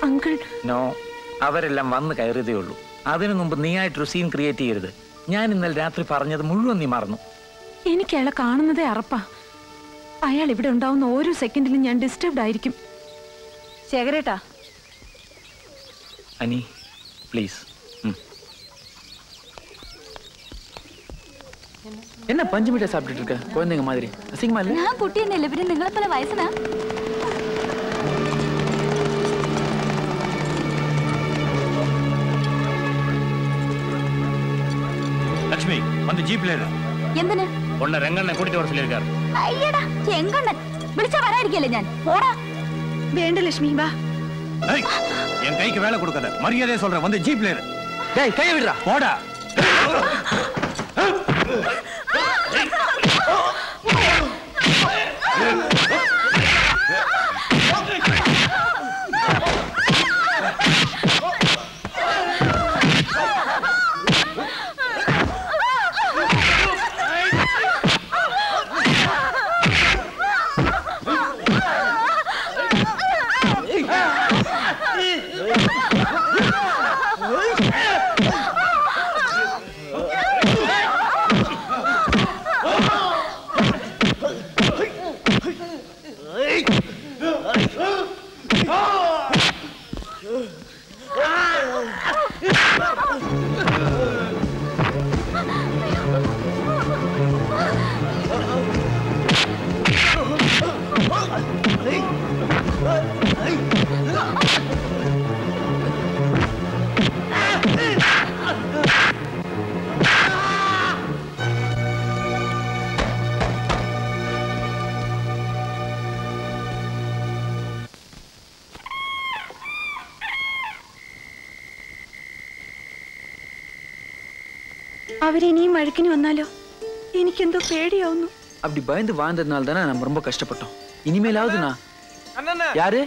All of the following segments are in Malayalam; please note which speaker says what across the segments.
Speaker 1: അങ്കിൾ.
Speaker 2: നോ, അവരെല്ലാം വന്ന് കയറിയതേ ഉള്ളൂ. അതിനു മുമ്പ് നീയായിട്ടൊരു സീൻ ക്രിയേറ്റ് ചെയ്യരുത്. ഞാൻ ഇന്നലെ രാത്രി പറഞ്ഞത് മുഴുവൻ നീ മറന്നു.
Speaker 1: എനിക്ക് അയാളെ കാണുന്നതേ അറപ്പാ. അയാൾ ഇവിടെ ഉണ്ടാവുന്ന ഓരോ സെക്കൻഡിലും ഞാൻ ഡിസ്റ്റർബ്ഡ് ആയിരിക്കും.
Speaker 3: ശേഖരേട്ടാ.
Speaker 2: അനി പ്ലീസ്.
Speaker 4: என்ன பஞ்சு மிட்டாய் சாப்பிட்டுட்டு இருக்க குழந்தைங்க மாதிரி? அசிங்கமா இல்ல?
Speaker 5: நான் குட்டி என்ன இல்ல, പിന്നെ നിങ്ങളെ പോലെ വയസ്സനാ?
Speaker 2: லட்சுமி வந்து ஜீப்ல ஏறு.
Speaker 5: എന്തിന്?
Speaker 2: உன்னை ரெங்கண்ணன் கூட்டிட்டு வர சொல்லிருக்காரு.
Speaker 5: അയ്യടാ, ചെങ്കണ്ണൻ വിളിച്ചാ വരാതിരിക്കല്ലേ ഞാൻ. പോടാ.
Speaker 1: വേണ്ട ലക്ഷ്മി, വാ.
Speaker 2: ஏய், என் கைக்கு வேலை கொடுக்காத. மரியாதையா சொல்றேன், வந்து ஜீப்ல ஏறு.
Speaker 4: டேய் கையை விடுடா.
Speaker 2: போடா.
Speaker 1: അവരിനിയും വഴക്കിന് വന്നാലോ? എനിക്കെന്തോ പേടിയാവുന്നു.
Speaker 4: அப்படி பயந்து வாழ்ந்ததுனால தானே நம்ம ரொம்ப கஷ்டப்பட்டோம். இனிமேலாவது நான் யாரு?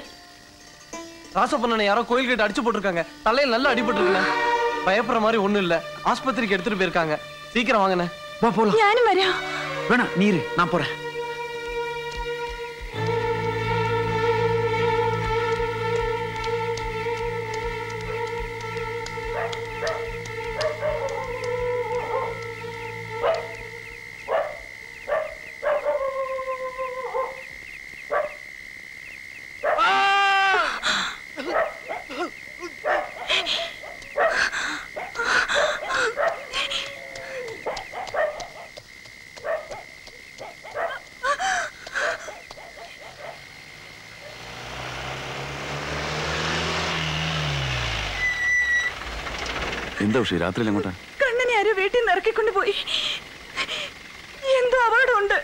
Speaker 6: ராசப்பண்ணனை யாரோ கோயில் கிட்ட அடிச்சு போட்டிருக்காங்க. தலையில நல்லா அடிபட்டு இருக்குண்ணே. பயப்படுற மாதிரி ஒண்ணும் இல்ல. ஆஸ்பத்திரிக்கு எடுத்துட்டு போயிருக்காங்க. சீக்கிரம் வாங்கண்ணே.
Speaker 4: வா போலாம்.
Speaker 1: ഞാനും വരാം.
Speaker 4: வேணாம், நீ இரு, நான் போறேன்.
Speaker 7: എന്താ ഉഷി രാത്രിയിൽ എങ്ങോട്ടാ?
Speaker 1: കണ്ണനെ ആരോ വീട്ടിൽ നിന്ന് ഇറക്കിക്കൊണ്ട് പോയി. എന്തോ അപകടമുണ്ട്.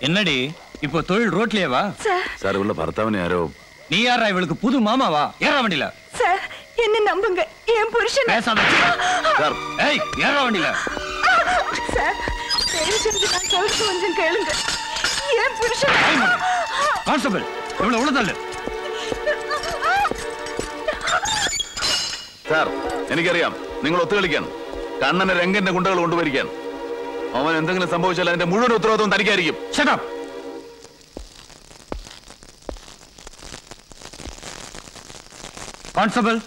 Speaker 2: என்னடி இப்போ தொழில் ரோட்லயேவா?
Speaker 7: சார் உள்ள ഭർത്താവിനെ ആരോ.
Speaker 2: நீ யாரா இவளுக்கு புது மாமாவா? ஏறா வண்டில.
Speaker 1: சார் என்ன நம்புங்க, என் புருஷன்.
Speaker 2: பேசாத சார். ஏய் ஏறா வண்டில.
Speaker 1: சார் தயவு செஞ்சு நான் சொல்றது கொஞ்சம் கேளுங்க. என் புருஷன்.
Speaker 2: கான்ஸ்டபிள் இவளை உள்ள தள்ளு.
Speaker 7: സാർ എനിക്കറിയാം നിങ്ങൾ ഒത്തുകളിക്കാൻ കണ്ണനെ രംഗന്റെ ഗുണ്ടകൾ കൊണ്ടുവരിക്കാൻ. അവൻ എന്തെങ്കിലും സംഭവിച്ചാൽ അതിന്റെ മുഴുവൻ ഉത്തരവാദിത്വം തനിക്കായിരിക്കും.
Speaker 2: Shut up. Constable.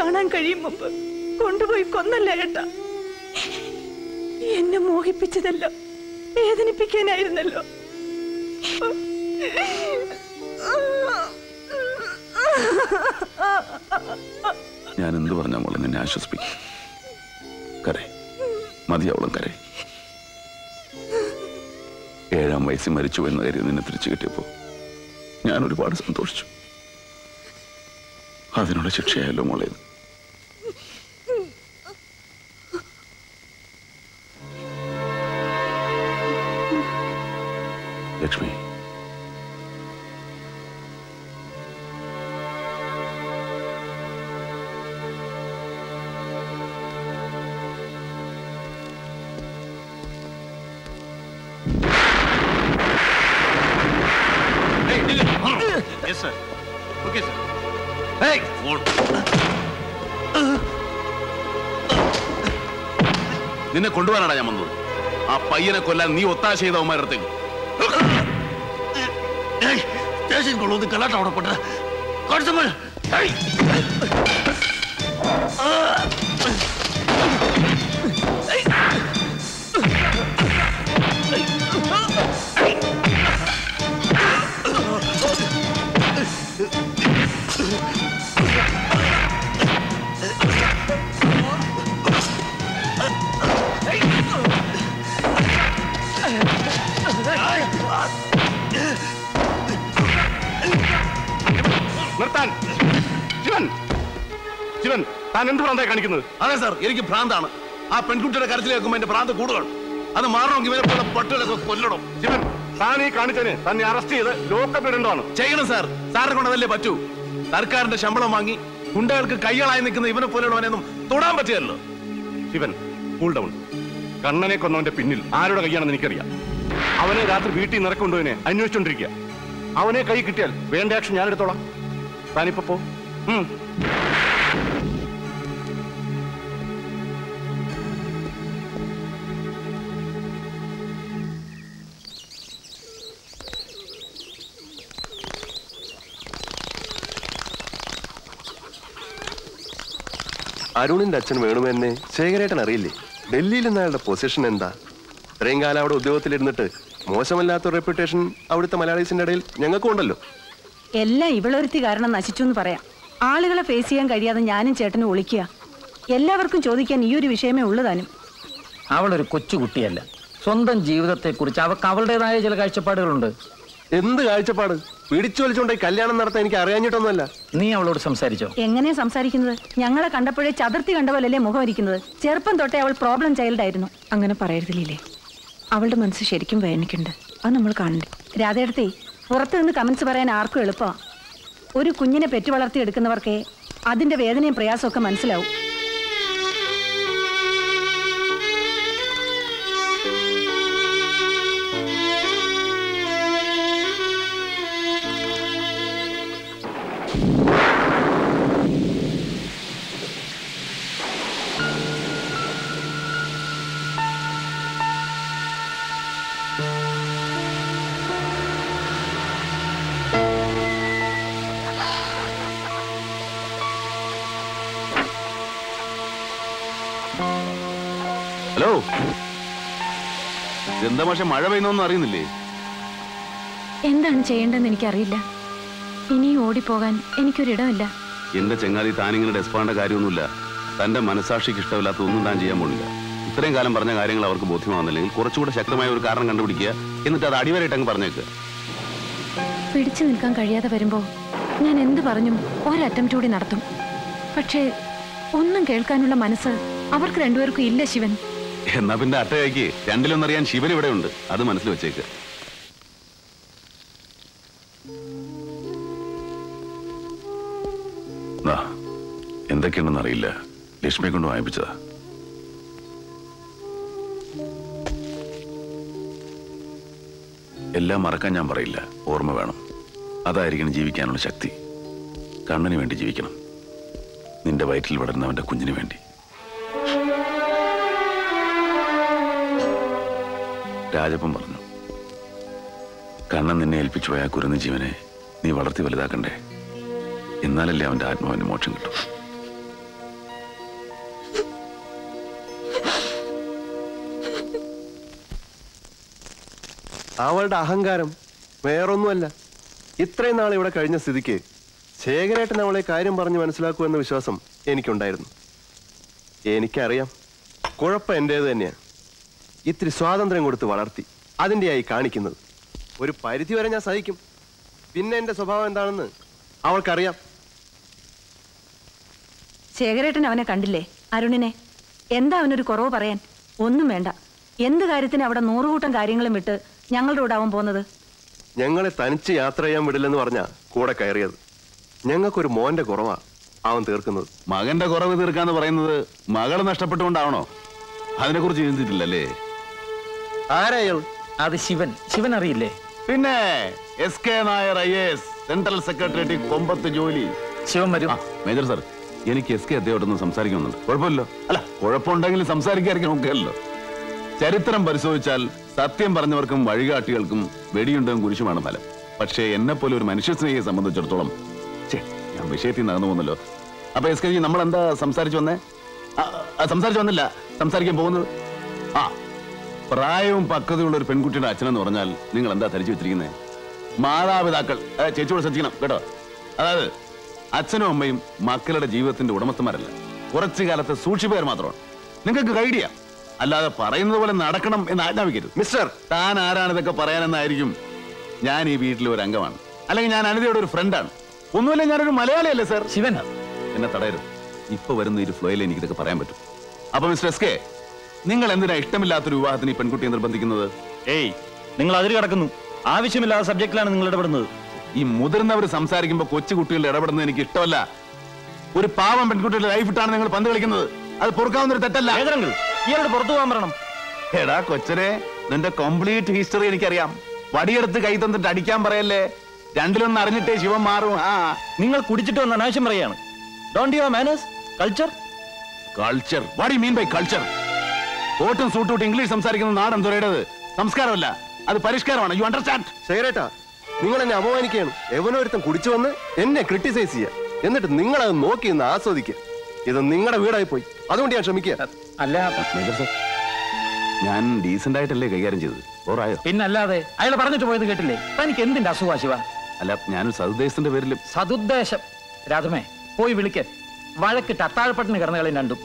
Speaker 1: കാണാൻ കഴിയും മുമ്പ് കൊണ്ടുപോയി കൊന്നല്ല ഏട്ടാ. എന്നെ മോഹിപ്പിച്ചതല്ലോ വേദനിപ്പിക്കാനായിരുന്നല്ലോ.
Speaker 7: ഞാൻ എന്ത് പറഞ്ഞ മോളെ നിന്നെ ആശ്വസിപ്പിക്കും. കരേ മതിയാവളം കരേ. 7-ാം വയസ്സിൽ മരിച്ചു എന്ന കാര്യം നിന്നെ തിരിച്ചു കിട്ടിയപ്പോ ഞാൻ ഒരുപാട് സന്തോഷിച്ചു. അതിനുള്ള ശിക്ഷയായല്ലോ മോളെ. Lakshmi,
Speaker 8: Yes, sir. Okay, sir.
Speaker 7: Hey! നിന്നെ കൊണ്ടുപോകാനാണ് ഞാൻ വന്നത്. ആ പയ്യനെ കൊല്ലാൻ നീ ഒത്താശ ചെയ്ത അവന്മാരടുത്തേക്ക്.
Speaker 8: സ്റ്റേഷൻ കൊള്ളുന്നത് കലാട്ട അവിടെ പെട്ട കോൺസ്റ്റബിൾ.
Speaker 7: നിർത്താൻ. ശിവൻ, ശിവൻ, താൻ എന്ത് ഭ്രാന്തായി കാണിക്കുന്നത്? അതെ സാർ, എനിക്ക് ഭ്രാന്താണ്. ആ പെൺകുട്ടിയുടെ കരച്ചിൽ കേൾക്കുമ്പോൾ എന്റെ ഭ്രാന്ത് കൂടുതലാണ്. അത് മാറണമെങ്കിൽ ഇവരെ പോലെ പട്ടുകളൊക്കെ കൊല്ലണം. ശിവൻ, താൻ ഈ കാണിച്ചതിന് തന്നെ അറസ്റ്റ് ചെയ്ത് ലോക്കപ്പിടേണ്ടതാണ്. ചെയ്യണം സാർ. സാറിനെ കൊണ്ടതല്ലേ പറ്റൂ. സർക്കാരിന്റെ ശമ്പളം വാങ്ങി ഗുണ്ടകൾക്ക് കൈകളായി നിൽക്കുന്ന ഇവനെ പോലെയുള്ളവനെയൊന്നും തൊടാൻ പറ്റിയല്ലോ. Shivan, cool down. കണ്ണനെ കൊന്നവന്റെ പിന്നിൽ ആരുടെ കൈയാണെന്ന് എനിക്കറിയാം. അവനെ രാത്രി വീട്ടിൽ നിറക്കൊണ്ടുവനെ അന്വേഷിച്ചോണ്ടിരിക്കുക. അവനെ കൈ കിട്ടിയാൽ വേണ്ട ആക്ഷൻ ഞാൻ എടുത്തോളാം. താനിപ്പോ പോ.
Speaker 9: അരുണിന്റെ അച്ഛൻ വേണുമെന്നെ ശേഖരേട്ടൻ അറിയില്ലേ? ഡൽഹിയിൽ നിന്ന് അയാളുടെ പൊസിഷൻ എന്താ? ഇത്രയും കാലം അവിടെ ഉദ്യോഗത്തിലിരുന്നിട്ട് മോശമല്ലാത്ത റെപ്യൂട്ടേഷൻ അവിടുത്തെ മലയാളീസിന്റെ ഇടയിൽ ഞങ്ങൾക്കും ഉണ്ടല്ലോ.
Speaker 3: എല്ലാം ഇവളൊരുത്തി കാരണം നശിച്ചു എന്ന് പറയാം. ആളുകളെ ഫേസ് ചെയ്യാൻ കഴിയാതെ ഞാനും ചേട്ടനും ഒളിക്കുക. എല്ലാവർക്കും ചോദിക്കാൻ ഈ ഒരു വിഷയമേ ഉള്ളതാനും.
Speaker 2: അവളൊരു കൊച്ചുകുട്ടിയല്ല. സ്വന്തം ജീവിതത്തെക്കുറിച്ച് അവൾക്ക് അവളുടേതായ ചില കാഴ്ചപ്പാടുകളുണ്ട്.
Speaker 9: എന്ത് കാഴ്ചപ്പാട്? പിടിച്ചു വലിച്ചുകൊണ്ടായി കല്യാണം നടത്താൻ എനിക്ക് അറിയാഞ്ഞിട്ടൊന്നുമല്ല.
Speaker 2: നീ അവളോട് സംസാരിച്ചോ?
Speaker 3: എങ്ങനെയാ സംസാരിക്കുന്നത്? ഞങ്ങളെ കണ്ടപ്പോഴേ ചതുർത്തി കണ്ട പോലല്ലേ മുഖം ഇരിക്കുന്നത്. ചെറുപ്പം തൊട്ടേ അവൾ പ്രോബ്ലം ചൈൽഡ് ആയിരുന്നു.
Speaker 1: അങ്ങനെ പറയരുതില്ലേ. അവളുടെ മനസ്സ് ശരിക്കും വേദനിക്കുന്നുണ്ട്. അത് നമ്മൾ കാണണ്ടേ.
Speaker 3: രാധേടത്തെ പുറത്തു നിന്ന് കമന്റ്സ് പറയാൻ ആർക്കും എളുപ്പമാണ്. ഒരു കുഞ്ഞിനെ പെറ്റു വളർത്തി എടുക്കുന്നവർക്ക് അതിന്റെ വേദനയും പ്രയാസമൊക്കെ മനസ്സിലാവും.
Speaker 7: ഹലോ, എന്താ പക്ഷെ മഴ പെയ്യുന്നൊന്നും അറിയുന്നില്ലേ?
Speaker 1: എന്താണ് ചെയ്യേണ്ടതെന്ന് എനിക്കറിയില്ല. ഇനിയും ഓടിപ്പോകാൻ എനിക്കൊരിടമില്ല.
Speaker 7: എന്റെ ചെങ്ങാതി, താനിങ്ങനെ ഡെസ്പാണ്ട കാര്യമൊന്നുമില്ല. തന്റെ മനസാക്ഷിക്ക് ഇഷ്ടമില്ലാത്ത ഒന്നും താൻ ചെയ്യാൻ പോണില്ല. ഇത്രയും കാലം പറഞ്ഞ കാര്യങ്ങൾ അവർക്ക് ബോധ്യമാവുന്നില്ലെങ്കിൽ കുറച്ചുകൂടെ ശക്തമായ ഒരു കാരണം കണ്ടുപിടിക്കുക. എന്നിട്ട് അത് അടിവരായിട്ട് അങ്ങ് പറഞ്ഞേക്ക്.
Speaker 1: പിടിച്ചു നിൽക്കാൻ കഴിയാതെ വരുമ്പോ ഞാൻ എന്ത് പറഞ്ഞും ഒരറ്റംപ്റ്റ് കൂടി നടത്തും. പക്ഷേ ഒന്നും കേൾക്കാനുള്ള മനസ്സ് അവർക്ക് രണ്ടുപേർക്കും ഇല്ല. ശിവൻ,
Speaker 7: എന്നാ പിന്നെ അട്ടയ്ക്ക് രണ്ടിലൊന്നറിയാൻ ശിവൻ ഇവിടെ ഉണ്ട്. അത് മനസ്സിൽ വെച്ചേക്ക്. എന്തൊക്കെയാണെന്ന് അറിയില്ല. ലക്ഷ്മിയെ കൊണ്ട് വായിപ്പിച്ചതാ. എല്ലാം മറക്കാൻ ഞാൻ പറയില്ല. ഓർമ്മ വേണം. അതായിരിക്കണം ജീവിക്കാനുള്ള ശക്തി. കണ്ണന് വേണ്ടി ജീവിക്കണം. നിന്റെ വയറ്റിൽ വളരുന്നവന്റെ കുഞ്ഞിന് വേണ്ടി. രാജപ്പൻ പറഞ്ഞു, കണ്ണൻ നിന്നെ ഏൽപ്പിച്ചു പോയ കുരുന്ന ജീവനെ നീ വളർത്തി വലുതാക്കണ്ടേ. എന്നാലല്ലേ അവന്റെ ആത്മാവിന് മോക്ഷം കിട്ടും.
Speaker 9: അവളുടെ അഹങ്കാരം വേറൊന്നുമല്ല. ഇത്രയും നാൾ ഇവിടെ കഴിഞ്ഞ സ്ഥിതിക്ക് ശേഖരേട്ടൻ അവളെ കാര്യം പറഞ്ഞ് മനസ്സിലാക്കുമെന്ന വിശ്വാസം എനിക്കുണ്ടായിരുന്നു. എനിക്കറിയാം കുഴപ്പം എൻ്റേത് തന്നെയാണ്. ഇത്തിരി സ്വാതന്ത്ര്യം കൊടുത്ത് വളർത്തി അതിൻ്റെയായി കാണിക്കുന്നത്. ഒരു പരിധി വരെ ഞാൻ സഹിക്കും. പിന്നെ എൻ്റെ സ്വഭാവം എന്താണെന്ന് അവൾക്കറിയാം.
Speaker 3: ശേഖരേട്ടൻ അവനെ കണ്ടില്ലേ? അരുണിനെ. എന്താ അവനൊരു കുറവ് പറയാൻ? ഒന്നും വേണ്ട. എന്ത് കാര്യത്തിന് അവിടെ 100 കൂട്ടം കാര്യങ്ങളും വിട്ട് ഞങ്ങളുടെ കൂടെ അവൻ പോകുന്നത്?
Speaker 9: ഞങ്ങളെ തനിച്ച് യാത്ര ചെയ്യാൻ വിടില്ലെന്ന് പറഞ്ഞാ കൂടെ കയറിയത്. ഞങ്ങൾക്കൊരു മോന്റെ കുറവാ അവൻ തീർക്കുന്നത്.
Speaker 7: മകന്റെ കുറവ് തീർക്കാന്ന് പറയുന്നത് മകള് നഷ്ടപ്പെട്ടുകൊണ്ടാവണോ? അതിനെക്കുറിച്ച് ചിന്തിച്ചിട്ടില്ലല്ലേ?
Speaker 9: ആരായാൾ?
Speaker 2: അത് ശിവൻ. ശിവൻ അറിയില്ലേ?
Speaker 7: പിന്നെ SK Nair IAS, central secretariat കൊമ്പത്ത് ജോലി.
Speaker 2: ശിവൻ വരും.
Speaker 7: മേജർ സാർ, എനിക്ക് SK അദ്ദേഹത്തോടൊന്ന് സംസാരിക്കുന്നുണ്ട്. കുഴപ്പമില്ലോ? അല്ല, കുഴപ്പമുണ്ടെങ്കിലും സംസാരിക്കാതിരിക്കാൻ നോക്കുകയല്ലോ. ചരിത്രം പരിശോധിച്ചാൽ സത്യം പറഞ്ഞവർക്കും വഴികാട്ടികൾക്കും വെടിയുണ്ടും കുരിശുമാണ് ഫലം. പക്ഷേ എന്നെ പോലെ ഒരു മനുഷ്യസ്നേഹിയെ സംബന്ധിച്ചിടത്തോളം ഞാൻ വിഷയത്തിൽ നടന്നു പോകുന്നല്ലോ. അപ്പൊ SK ജി, നമ്മൾ എന്താ സംസാരിച്ചു വന്നേ? സംസാരിച്ചു വന്നില്ല, സംസാരിക്കാൻ പോകുന്നത്. പ്രായവും പക്വതയുള്ള ഒരു പെൺകുട്ടിയുടെ അച്ഛനെന്ന് പറഞ്ഞാൽ നിങ്ങൾ എന്താ ധരിച്ചു വെച്ചിരിക്കുന്നത്? മാതാപിതാക്കൾ ചേച്ചിയോട് ശ്രദ്ധിക്കണം കേട്ടോ. അതായത് അച്ഛനും അമ്മയും മക്കളുടെ ജീവിതത്തിന്റെ ഉടമസ്ഥന്മാരല്ല, കുറച്ചു കാലത്തെ സൂക്ഷിപ്പേർ മാത്രമാണ്. നിങ്ങൾക്ക് ഗൈഡ് ചെയ്യാം, അല്ലാതെ പറയുന്നത് പോലെ നടക്കണം എന്ന് ആജ്ഞാപിക്കരുത്.
Speaker 9: മിസ്റ്റർ,
Speaker 7: താൻ ആരാണിതൊക്കെ പറയാനെന്നായിരിക്കും. ഞാൻ ഈ വീട്ടിലെ ഒരു അംഗമാണ്, അല്ലെങ്കിൽ ഞാൻ അനിതയുടെ ഒരു ഫ്രണ്ടാണ്. ഒന്നുമില്ല, ഞാനൊരു മലയാളിയല്ലേ സാർ.
Speaker 2: ശിവൻ
Speaker 7: എന്നെ തടയരുത്. ഇപ്പൊ വരുന്ന ഒരു ഫ്ലോയിൽ എനിക്കിതൊക്കെ പറയാൻ പറ്റും. അപ്പൊ മിസ്റ്റർ SK, നിങ്ങൾ എന്തിനാ ഇഷ്ടമില്ലാത്തൊരു വിവാഹത്തിന് ഈ പെൺകുട്ടിയെ നിർബന്ധിക്കുന്നത്?
Speaker 10: ഏയ്, നിങ്ങൾ അതിര് കടക്കുന്നു. ആവശ്യമില്ലാത്ത സബ്ജക്റ്റിലാണ് നിങ്ങൾ ഇടപെടുന്നത്.
Speaker 7: ഈ മുതിർന്നവർ സംസാരിക്കുമ്പോൾ കൊച്ചുകുട്ടികളുടെ ഇടപെടുന്നത് എനിക്ക് ഇഷ്ടമല്ല. ഒരു പാവം പെൺകുട്ടിയുടെ ലൈഫ് ഇട്ടാണ് നിങ്ങൾ പന്ത് കളിക്കുന്നത്. അത് പൊറുക്കാവുന്നൊരു തെറ്റല്ല.
Speaker 10: ഇയാളോട് പുറത്തു പോകാൻ പറയണം.
Speaker 7: എടാ കൊച്ചനെ, നിന്റെ കംപ്ലീറ്റ് ഹിസ്റ്ററി എനിക്കറിയാം. വടിയെടുത്ത് കൈ തന്നിട്ട് അടിക്കാൻ പറയല്ലേ. രണ്ടിലൊന്ന് അറിഞ്ഞിട്ടേ ശിവൻ മാറും.
Speaker 10: നിങ്ങൾ കുടിച്ചിട്ട് വന്ന അനാവശ്യം പറയാണ്. Don't you have manners? Culture?
Speaker 7: Culture? What you mean by culture? കോട്ടും സൂട്ടൂട്ട് ഇംഗ്ലീഷ് സംസാരിക്കുന്ന നാടൻ തുറയുടേത് സംസ്കാരമല്ല, അത് പരിഷ്കാരമാണ്. You understand?
Speaker 9: ശേഖരേട്ടാ, നിങ്ങൾ എന്നെ അപമാനിക്കുകയാണ്. എവനൊരുത്തം കുടിച്ചു വന്ന് എന്നെ ക്രിട്ടിസൈസ് ചെയ്യുക, എന്നിട്ട് നിങ്ങളത് നോക്കി നിന്ന് ആസ്വദിക്കുക. ഇത് നിങ്ങളുടെ വീടായി പോയി, അതുകൊണ്ട് ഞാൻ ക്ഷമിക്കുക.
Speaker 2: അല്ല
Speaker 7: ഞാൻ ഡീസന്റ് ആയിട്ടല്ലേ കൈകാര്യം ചെയ്തത്. ഓറായോ?
Speaker 2: പിന്നല്ലാതെ അയാൾ പറഞ്ഞിട്ട് പോയത് കേട്ടില്ലേ? തനിക്ക് എന്തിന്റെ അസുഖ ശിവ?
Speaker 7: അല്ല, ഞാനൊരു സതുദ്ദേശത്തിന്റെ പേരിൽ.
Speaker 2: സതുദ്ദേശം? രാധമേ, പോയി വിളിക്ക. വഴക്കിട്ട് അത്താഴപ്പട്ടിന് കിടന്നുകളയും രണ്ടും.